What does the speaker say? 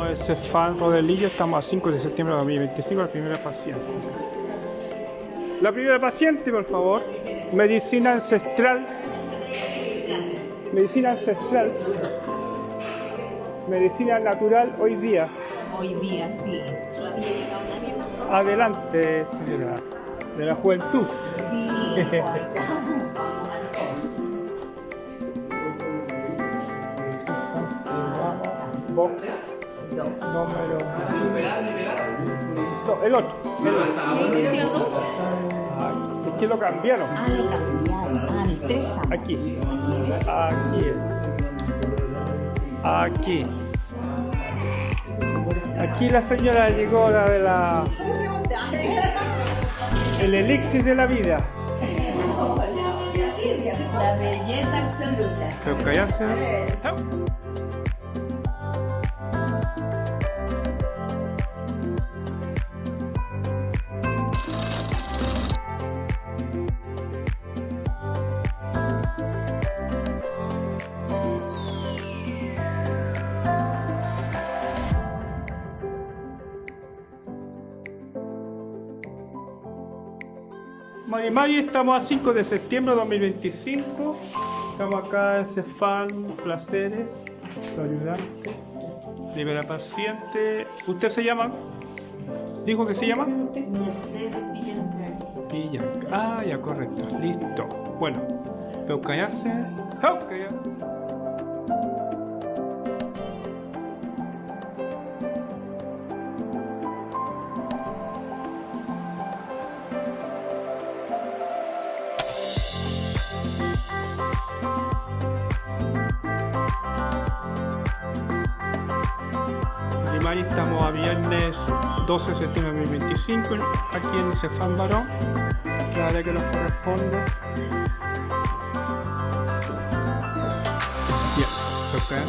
acá en Cefán Rodelillo, estamos a 5 de septiembre de 2025, la primera paciente. La primera paciente, por favor. Medicina ancestral. Medicina ancestral. Medicina natural hoy día. Hoy día sí. Adelante, señora. De la juventud. Sí. Box número. No, el 8. Es que lo cambiaron. Lo cambiaron. El 3. Aquí. Aquí es. Aquí. Aquí la señora llegó la de la. El elixir de la vida. La belleza absoluta. Pero callarse. Chao. Mari, estamos a 5 de septiembre de 2025. Estamos acá en Cefán, Placeres, su ayudante, libera paciente. ¿Usted se llama? ¿Dijo que se llama? Mercedes Villanca. Villanca. Ah, ya, correcto. Listo. Bueno, ¿puedo callarse? ¡Chao, callar! Mari, estamos a viernes 12 de septiembre de 2025, aquí en Cefán Barón, la área que nos corresponde. Bien, toca.